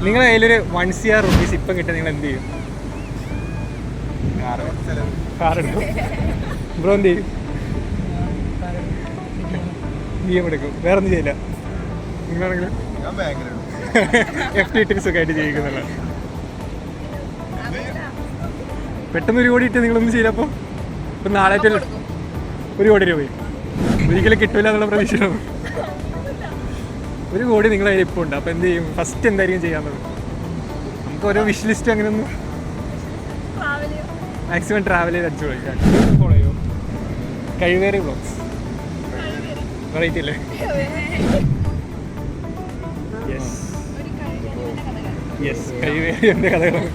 നിങ്ങളെ കയ്യിലൊരു 1 CR rupees ഇപ്പം കിട്ടാൻ നിങ്ങൾ എന്ത് ചെയ്യും? കാർ എടുക്കും. ബ്രോ എന്ത് ചെയ്യും? BM എടുക്കും. വേറെ ഒന്നും ചെയ്യില്ല. നിങ്ങളാണെങ്കിൽ FT ഒക്കെ ആയിട്ട് ജീവിക്കുന്നില്ല. പെട്ടെന്ന് 1 കോടി ഇട്ട് നിങ്ങളൊന്നും ചെയ്യില്ല. അപ്പോൾ ഇപ്പം നാളെ 1 കോടി രൂപയും ഒരിക്കലും കിട്ടില്ല എന്നുള്ള പ്രതീക്ഷയാണ്. 1 കോടി നിങ്ങളെ കയ്യിൽ ഇപ്പോൾ ഉണ്ട്. അപ്പോൾ എന്ത് ചെയ്യും? ഫസ്റ്റ് എന്തായിരിക്കും ചെയ്യാറുള്ളത്? നമുക്ക് ഓരോ വിഷ് ലിസ്റ്റ് അങ്ങനെയൊന്നും മാക്സിമം ട്രാവൽ ചെയ്ത് അടിച്ചു പോയി. ഫോളോ ചെയ്യോ? കഴിവേറി ബ്ലോഗ്സ് വെറൈറ്റി അല്ലേ? യെസ് കഴിവേറി എൻ്റെ കഥകളാണ്.